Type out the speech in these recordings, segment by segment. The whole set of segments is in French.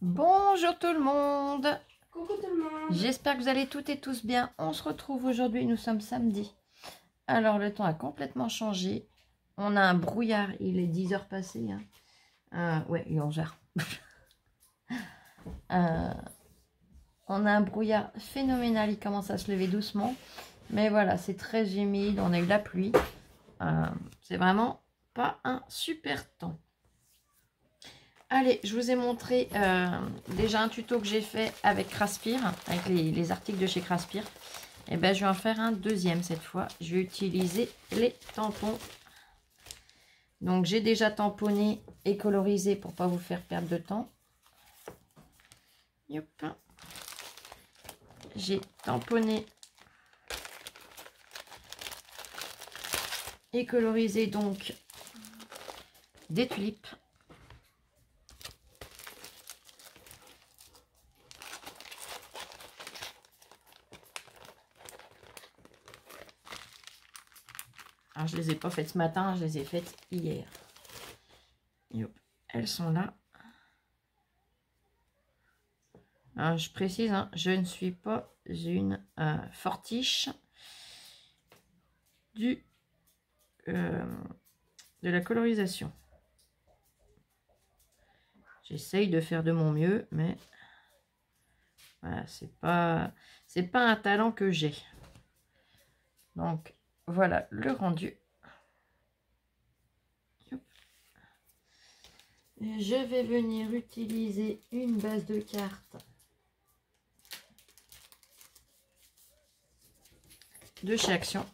Bonjour tout le monde. Coucou tout le monde. J'espère que vous allez toutes et tous bien. On se retrouve aujourd'hui, nous sommes samedi. Alors le temps a complètement changé. On a un brouillard, il est 10 heures passées. Ouais, il est 11 heures. On a un brouillard phénoménal, il commence à se lever doucement. Mais voilà, c'est très humide, on a eu la pluie. C'est vraiment pas un super temps. Allez, je vous ai montré déjà un tuto que j'ai fait avec Craspir, avec les articles de chez Craspir. Et bien, je vais en faire un deuxième cette fois. Je vais utiliser les tampons. Donc, j'ai déjà tamponné et colorisé pour ne pas vous faire perdre de temps. Yop. J'ai tamponné et colorisé donc des tulipes. Alors, je ne les ai pas faites ce matin, je les ai faites hier. Yop. Elles sont là. Alors, je précise, hein, je ne suis pas une fortiche de la colorisation. J'essaye de faire de mon mieux, mais voilà, c'est pas un talent que j'ai. Donc, voilà le rendu. Et je vais venir utiliser une base de cartes de chez Action.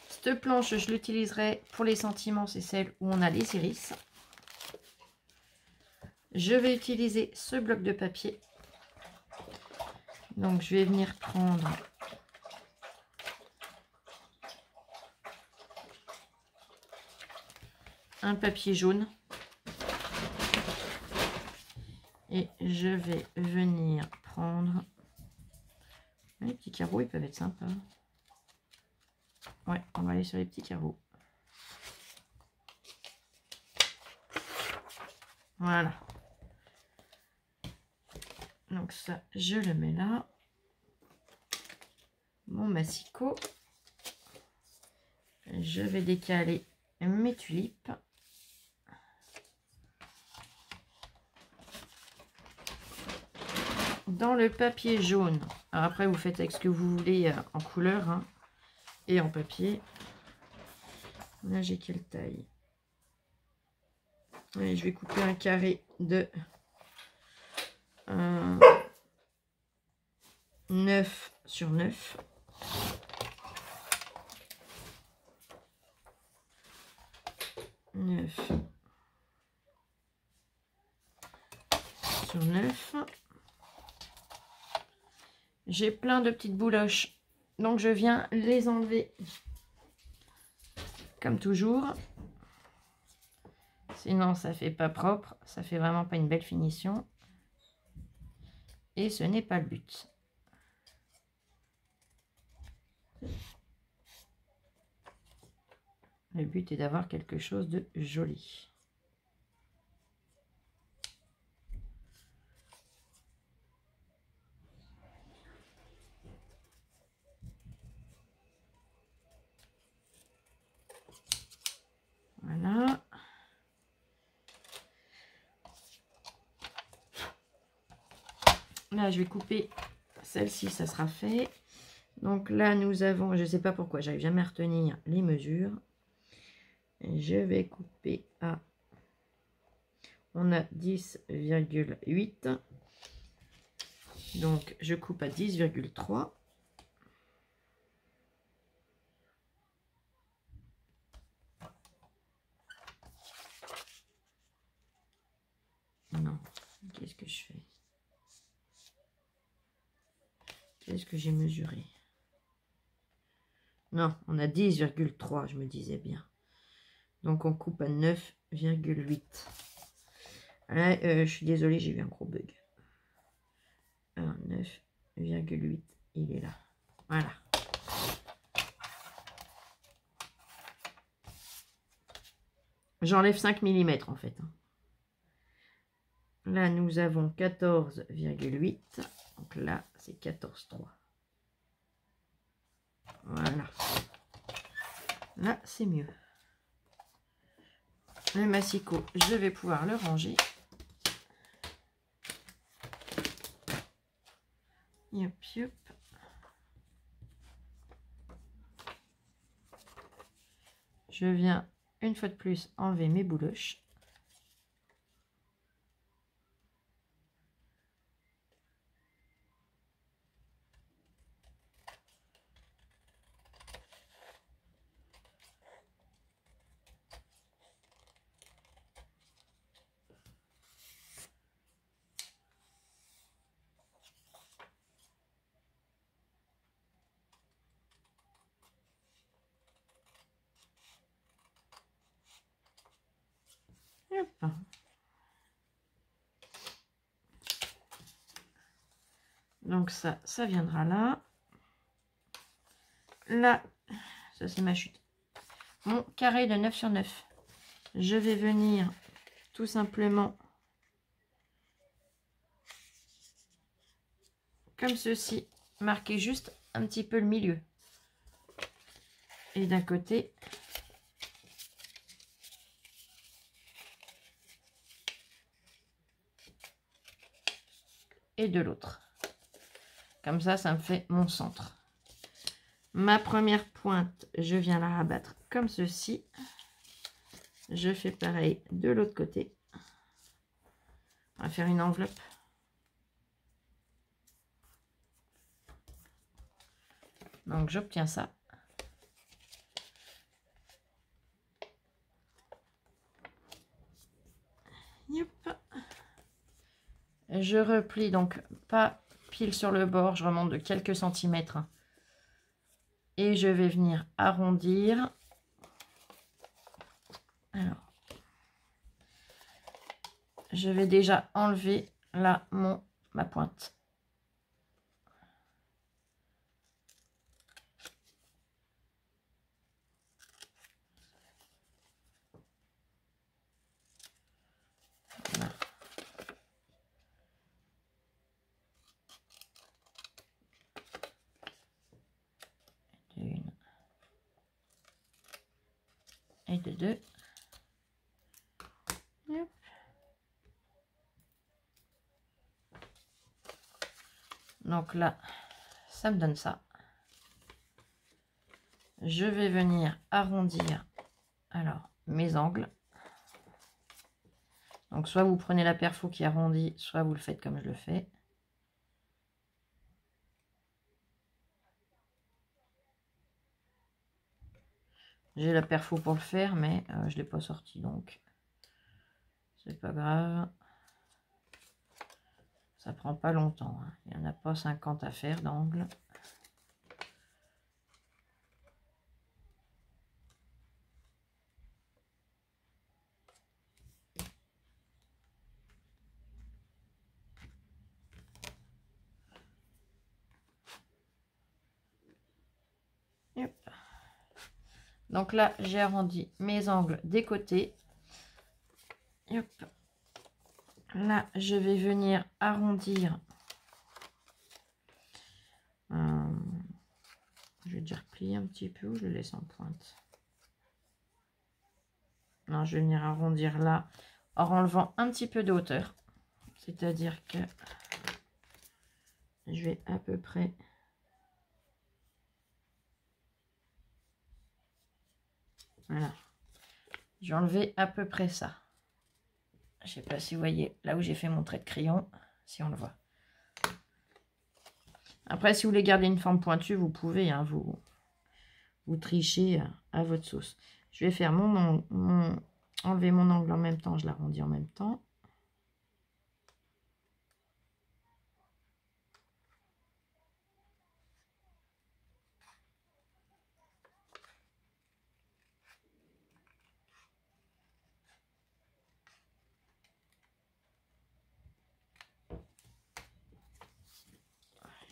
Cette planche, je l'utiliserai pour les sentiments, c'est celle où on a les iris. Je vais utiliser ce bloc de papier. Donc, je vais venir prendre un papier jaune. Et je vais venir prendre... Les petits carreaux, ils peuvent être sympas. Ouais, on va aller sur les petits carreaux. Voilà. Donc ça, je le mets là. Mon massicot. Je vais décaler mes tulipes. Dans le papier jaune. Alors après, vous faites avec ce que vous voulez en couleur hein, et en papier. Là, j'ai quelle taille? Allez, je vais couper un carré de 9 sur 9. Sur 9. J'ai plein de petites bouloches, donc je viens les enlever comme toujours. Sinon, ça fait pas propre, ça fait vraiment pas une belle finition. Et ce n'est pas le but. Le but est d'avoir quelque chose de joli. Voilà. Là, je vais couper celle-ci, ça sera fait. Donc là, nous avons, je ne sais pas pourquoi, j'arrive jamais à retenir les mesures. Je vais couper à... On a 10,8. Donc, je coupe à 10,3. Non, qu'est-ce que je fais? Qu'est-ce que j'ai mesuré? Non, on a 10,3, je me disais bien. Donc, on coupe à 9,8. Là, je suis désolée, j'ai eu un gros bug. Alors, 9,8, il est là. Voilà. J'enlève 5 mm en fait. Là, nous avons 14,8. Donc là, c'est 14,3. Voilà. Là, c'est mieux. Le massicot, je vais pouvoir le ranger. Yop, yop. Je viens une fois de plus enlever mes bouloches. Hop. Donc ça viendra là. Là, ça c'est ma chute. Mon carré de 9 sur 9. Je vais venir tout simplement comme ceci, marquer juste un petit peu le milieu. Et d'un côté, et de l'autre. Comme ça me fait mon centre. Ma première pointe, je viens la rabattre comme ceci. Je fais pareil de l'autre côté. On va faire une enveloppe. Donc j'obtiens ça. Yop. Je replie donc pas pile sur le bord, je remonte de quelques centimètres. Et je vais venir arrondir. Alors, je vais déjà enlever là ma pointe. Voilà. Une et de deux. Hop. Donc là, ça me donne ça. Je vais venir arrondir alors mes angles. Donc soit vous prenez la perfo qui arrondit, soit vous le faites comme je le fais. J'ai la perfo pour le faire, mais je ne l'ai pas sorti, donc c'est pas grave. Ça prend pas longtemps, hein. Il n'y en a pas 50 à faire d'angle. Hop. Donc là, j'ai arrondi mes angles des côtés. Hop. Là, je vais venir arrondir. Je vais déjà replier un petit peu ou je le laisse en pointe. Non, je vais venir arrondir là en enlevant un petit peu de hauteur. C'est-à-dire que je vais à peu près... Voilà. Je vais enlever à peu près ça. Je sais pas si vous voyez là où j'ai fait mon trait de crayon, si on le voit. Après, si vous voulez garder une forme pointue, vous pouvez, hein, vous trichez à votre sauce. Je vais faire enlever mon angle en même temps, je l'arrondis en même temps.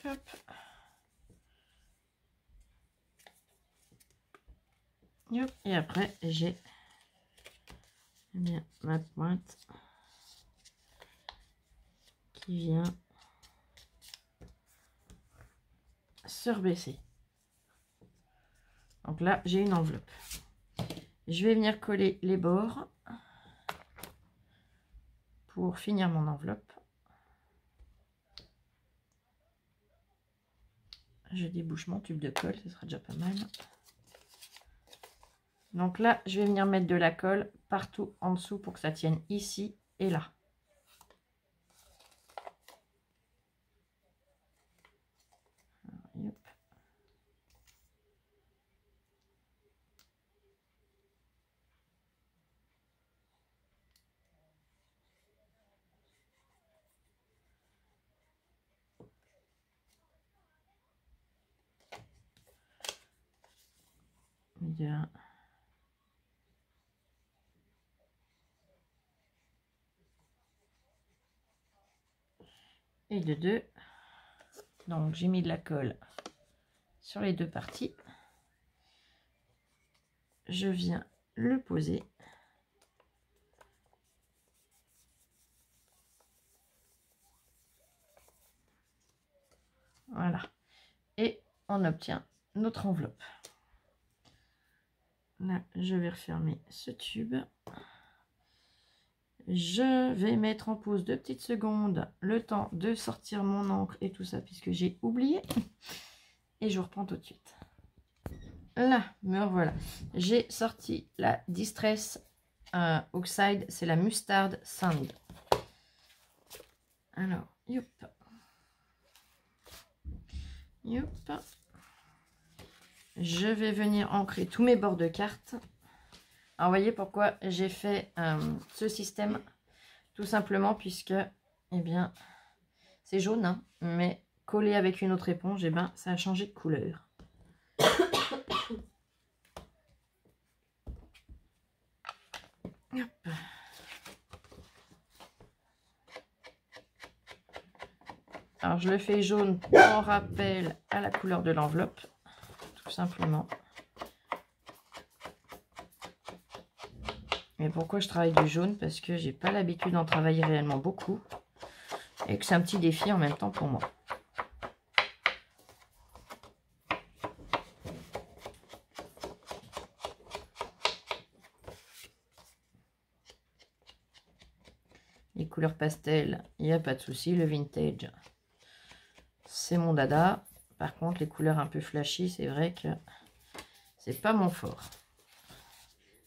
Hop. Hop. Et après, j'ai bien ma pointe. qui vient se rebaisser. Donc là, j'ai une enveloppe. Je vais venir coller les bords pour finir mon enveloppe. Je débouche mon tube de colle, ce sera déjà pas mal. Donc là, je vais venir mettre de la colle partout en dessous pour que ça tienne ici et là. Hop. Bien. Et de deux. Donc j'ai mis de la colle sur les deux parties. Je viens le poser. Voilà. Et on obtient notre enveloppe. Là, je vais refermer ce tube. Je vais mettre en pause 2 petites secondes, le temps de sortir mon encre et tout ça, puisque j'ai oublié. Et je vous reprends tout de suite. Là, me revoilà. J'ai sorti la Distress Oxide, c'est la Mustard Sand. Alors, yop. Yop. Je vais venir ancrer tous mes bords de cartes. Alors, vous voyez pourquoi j'ai fait ce système? Tout simplement puisque, eh bien, c'est jaune, hein, mais collé avec une autre éponge, eh ben, ça a changé de couleur. Hop. Alors, je le fais jaune en rappel à la couleur de l'enveloppe, tout simplement. Mais pourquoi je travaille du jaune? Parce que j'ai pas l'habitude d'en travailler réellement beaucoup. Et que c'est un petit défi en même temps pour moi. Les couleurs pastel, il n'y a pas de souci. Le vintage, c'est mon dada. Par contre, les couleurs un peu flashy, c'est vrai que c'est pas mon fort.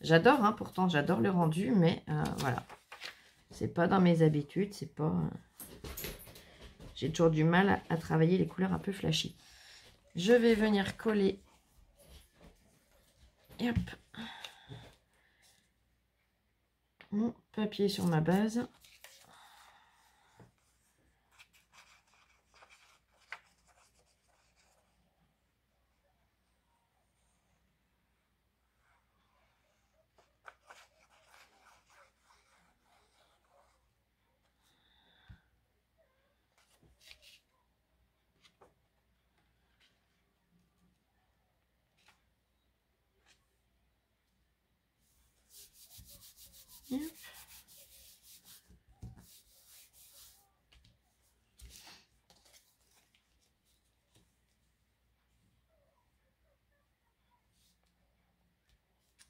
J'adore, hein, pourtant j'adore le rendu, mais voilà, c'est pas dans mes habitudes, c'est pas. J'ai toujours du mal à travailler les couleurs un peu flashy. Je vais venir coller. Et hop, mon papier sur ma base. Hop.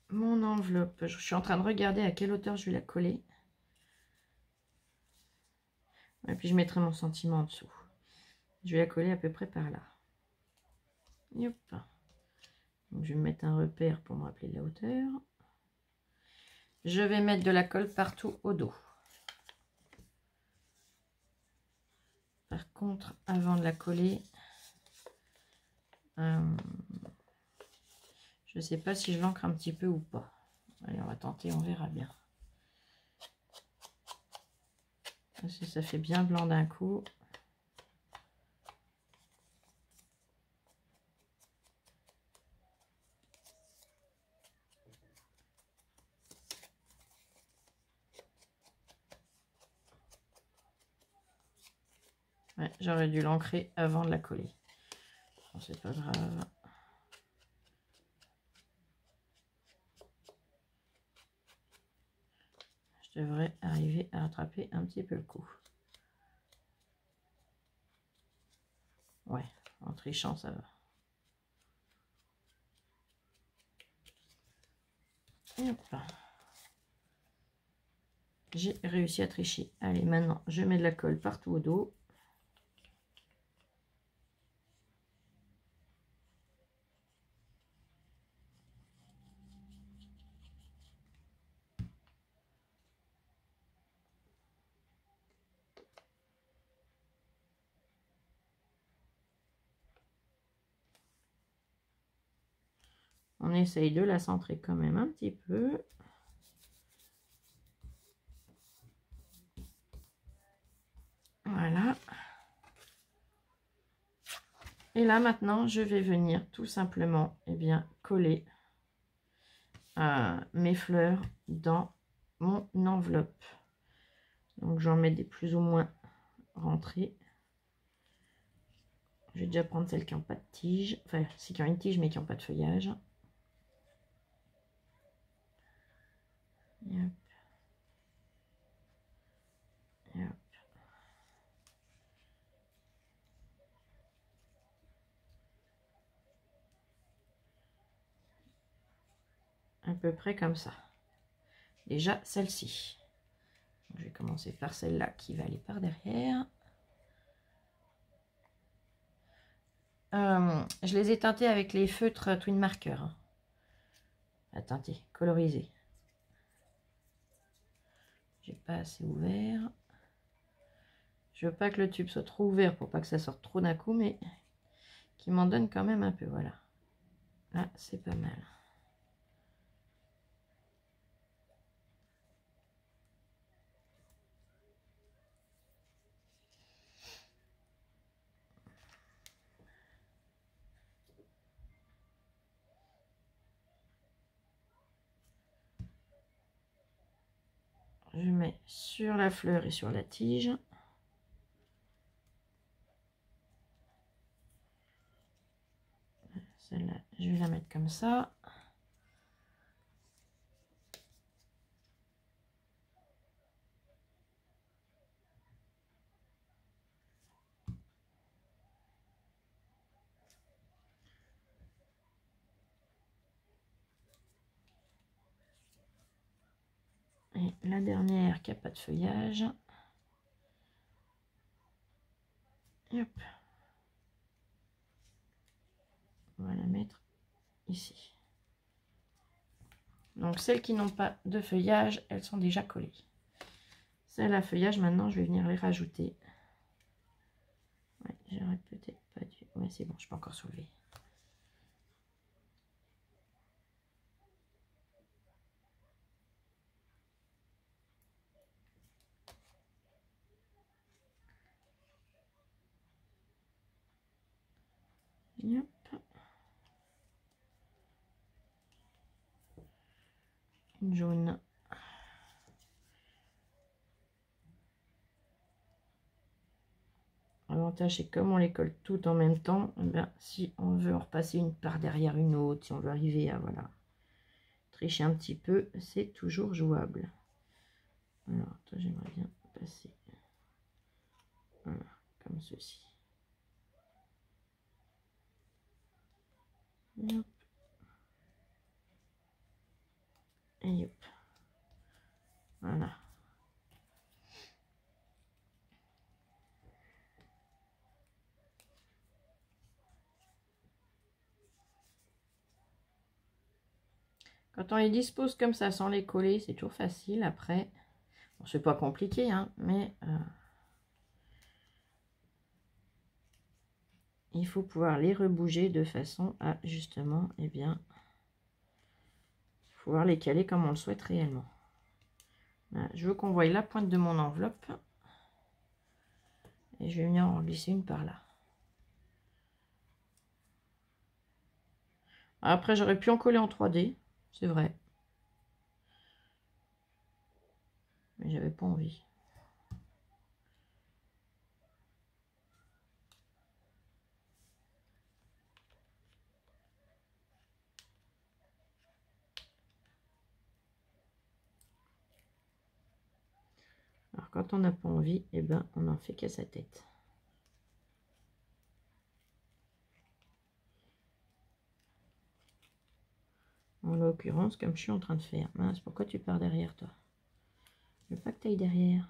Mon enveloppe, je suis en train de regarder à quelle hauteur je vais la coller. Et puis je mettrai mon sentiment en dessous. Je vais la coller à peu près par là. Hop. Donc je vais mettre un repère pour me rappeler la hauteur. Je vais mettre de la colle partout au dos. Par contre, avant de la coller, je ne sais pas si je l'encre un petit peu ou pas. Allez, on va tenter, on verra bien. Parce que ça fait bien blanc d'un coup. Ouais, j'aurais dû l'ancrer avant de la coller. Bon, c'est pas grave. Je devrais arriver à rattraper un petit peu le coup. Ouais, en trichant, ça va. Et hop. J'ai réussi à tricher. Allez, maintenant, je mets de la colle partout au dos. On essaye de la centrer quand même un petit peu. Voilà. Et là, maintenant, je vais venir tout simplement coller mes fleurs dans mon enveloppe. Donc, j'en mets des plus ou moins rentrées. Je vais déjà prendre celles qui n'ont pas de tige. Enfin, celles qui ont une tige, mais qui n'ont pas de feuillage. Et hop. Et hop. À peu près comme ça. Déjà, celle-ci. Je vais commencer par celle-là qui va aller par derrière. Je les ai teintés avec les feutres Twin Marker. Teintés, colorisés. J'ai pas assez ouvert. Je veux pas que le tube soit trop ouvert pour pas que ça sorte trop d'un coup, mais qui m'en donne quand même un peu. Voilà. Là, c'est pas mal. Je mets sur la fleur et sur la tige. Celle-là, je vais la mettre comme ça. Et la dernière qui n'a pas de feuillage. Et hop. On va la mettre ici. Donc celles qui n'ont pas de feuillage, elles sont déjà collées. Celles à feuillage, maintenant, je vais venir les rajouter. Ouais, j'aurais peut-être pas dû... Ouais, c'est bon, je peux encore soulever. Hop. Une jaune. L'avantage, c'est comme on les colle toutes en même temps, eh bien, si on veut en repasser une par derrière une autre, si on veut arriver à voilà, tricher un petit peu, c'est toujours jouable. Alors, toi, j'aimerais bien passer voilà, comme ceci. Et hop. Et hop. Voilà. Quand on les dispose comme ça sans les coller, c'est toujours facile. Après, bon, c'est pas compliqué, hein, mais il faut pouvoir les rebouger de façon à justement, eh bien, pouvoir les caler comme on le souhaite réellement. Voilà, je veux qu'on voie la pointe de mon enveloppe et je vais venir en glisser une par là. Après, j'aurais pu en coller en 3D, c'est vrai, mais j'avais pas envie. Alors quand on n'a pas envie, eh ben on en fait qu'à sa tête. l'occurrence, comme je suis en train de faire. Mince, pourquoi tu pars derrière, toi? Je veux pas que tu ailles derrière.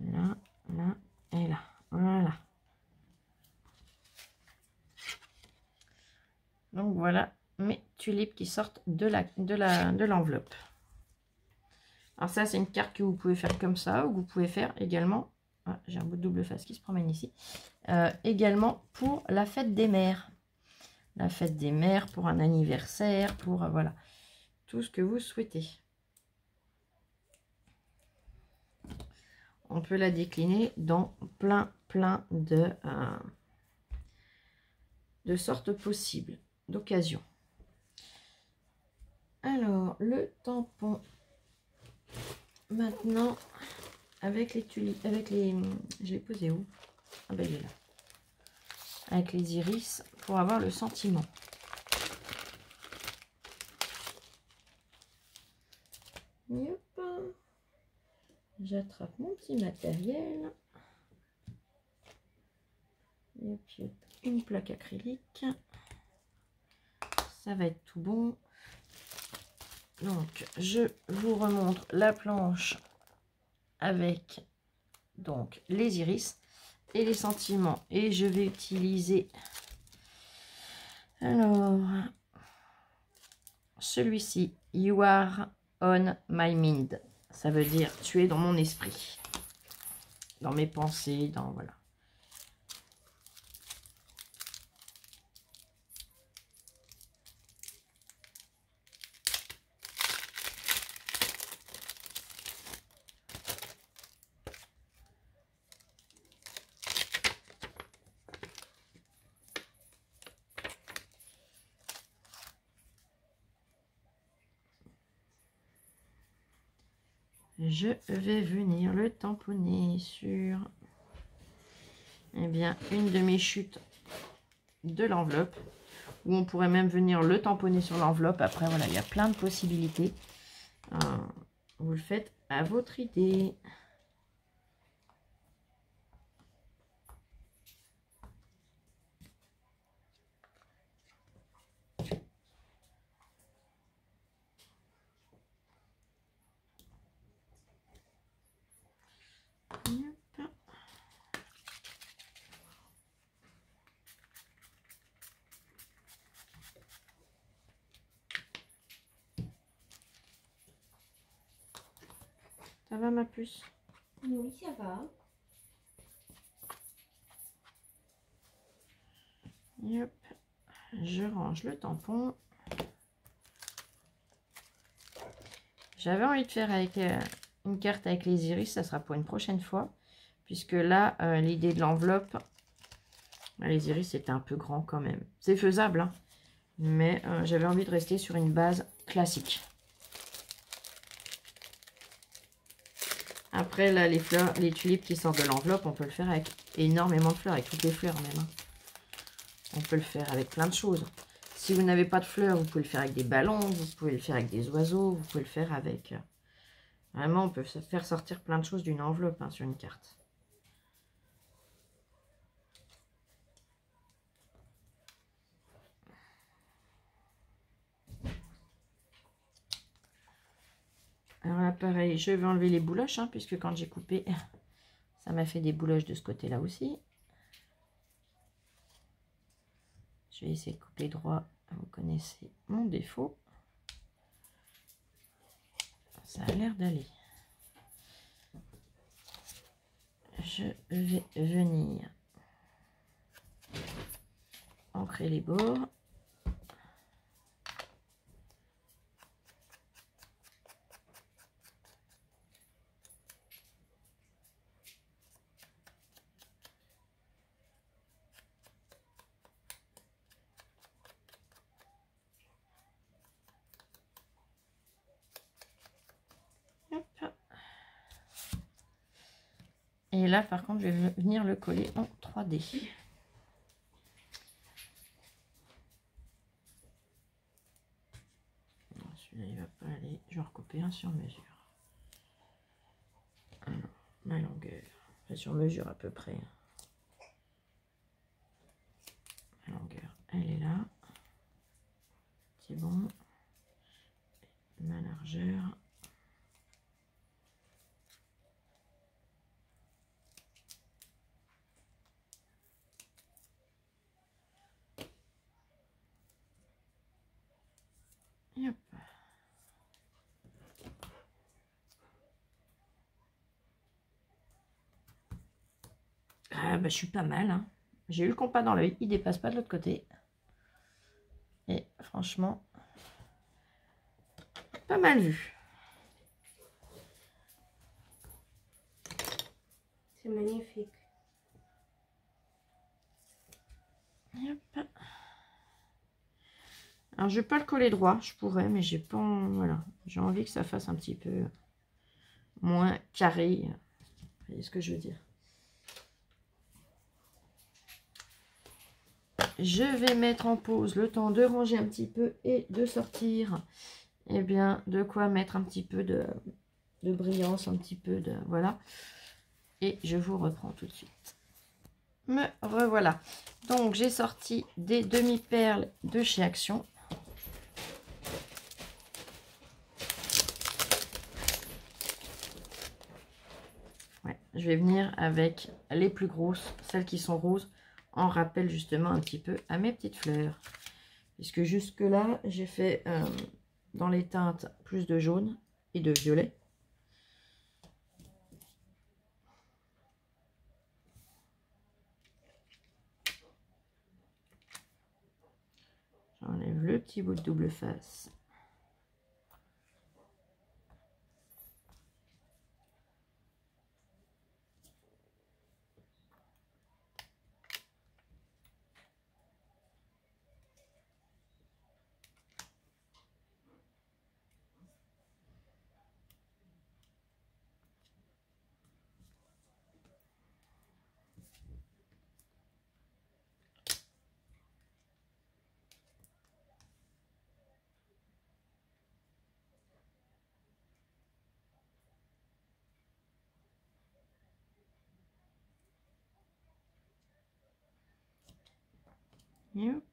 Là, là et là. Voilà. Donc voilà mes tulipes qui sortent de l'enveloppe. Alors ça, c'est une carte que vous pouvez faire comme ça, ou vous pouvez faire également, ah, j'ai un bout de double face qui se promène ici, également pour la fête des mères. La fête des mères, pour un anniversaire, pour voilà, tout ce que vous souhaitez. On peut la décliner dans plein de sortes possibles, d'occasions. Alors, le tampon. Maintenant, avec les tulipes, avec les... Je l'ai posé où? Ah ben il est là. Avec les iris, pour avoir le sentiment. Yop. J'attrape mon petit matériel. Yop, yop. Une plaque acrylique. Ça va être tout bon. Donc, je vous remontre la planche avec donc les iris et les sentiments. Et je vais utiliser alors celui-ci, You are on my mind. Ça veut dire tu es dans mon esprit, dans mes pensées, dans voilà. Je vais venir le tamponner sur bien une de mes chutes de l'enveloppe, ou on pourrait même venir le tamponner sur l'enveloppe. Après voilà, il y a plein de possibilités. Vous le faites à votre idée. Ça va ma puce? Oui, ça va. Yep. Je range le tampon. J'avais envie de faire avec une carte avec les iris, ça sera pour une prochaine fois. Puisque là, l'idée de l'enveloppe, les iris c'était un peu grand quand même. C'est faisable, hein, mais j'avais envie de rester sur une base classique. Après, là, les fleurs, les tulipes qui sortent de l'enveloppe, on peut le faire avec énormément de fleurs, avec toutes les fleurs même. Hein. On peut le faire avec plein de choses. Si vous n'avez pas de fleurs, vous pouvez le faire avec des ballons, vous pouvez le faire avec des oiseaux, vous pouvez le faire avec... Vraiment, on peut faire sortir plein de choses d'une enveloppe hein, sur une carte. Alors là, pareil, je vais enlever les bouloches, hein, puisque quand j'ai coupé, ça m'a fait des bouloches de ce côté-là aussi. Je vais essayer de couper droit. Vous connaissez mon défaut. Ça a l'air d'aller. Je vais venir ancrer les bords. Et là, par contre, je vais venir le coller en 3D. Celui-là, il va pas aller. Je vais recouper un sur mesure. Alors, ma longueur. Enfin, sur mesure à peu près. Ma longueur, elle est là. c'est bon. Ma largeur. Et hop. Ah, bah, je suis pas mal. Hein. J'ai eu le compas dans l'œil. Il dépasse pas de l'autre côté. Et franchement, pas mal vu. C'est magnifique. Et hop. Alors, je vais pas le coller droit. Je pourrais, mais j'ai pas... Voilà. J'ai envie que ça fasse un petit peu moins carré. Vous voyez ce que je veux dire? Je vais mettre en pause le temps de ranger un petit peu et de sortir. Eh bien, de quoi mettre un petit peu de brillance, un petit peu de... Voilà. Et je vous reprends tout de suite. Me revoilà. Donc, j'ai sorti des demi-perles de chez Action. Ouais, je vais venir avec les plus grosses, celles qui sont roses, en rappel justement un petit peu à mes petites fleurs. Puisque jusque là, j'ai fait dans les teintes plus de jaune et de violet. J'enlève le petit bout de double face. Et hop.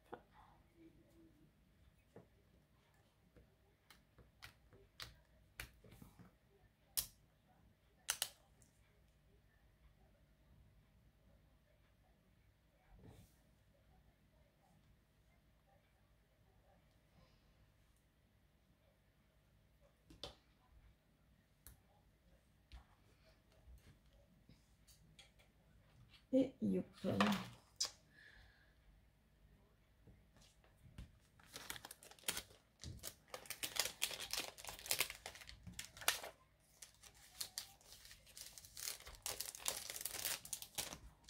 Et hop.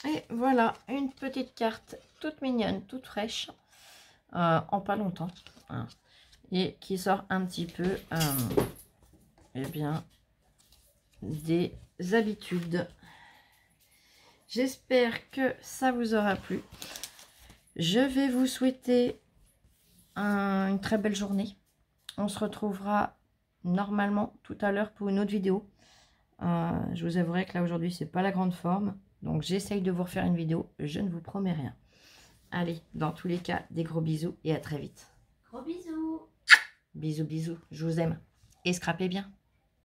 Et voilà, une petite carte toute mignonne, toute fraîche, en pas longtemps, hein, et qui sort un petit peu, eh bien, des habitudes. J'espère que ça vous aura plu. Je vais vous souhaiter une très belle journée. On se retrouvera normalement tout à l'heure pour une autre vidéo. Je vous avouerai que là aujourd'hui c'est pas la grande forme. Donc j'essaye de vous refaire une vidéo. Je ne vous promets rien. Allez, dans tous les cas, des gros bisous et à très vite. Gros bisous. Bisous, bisous. Je vous aime. Et scrapez bien.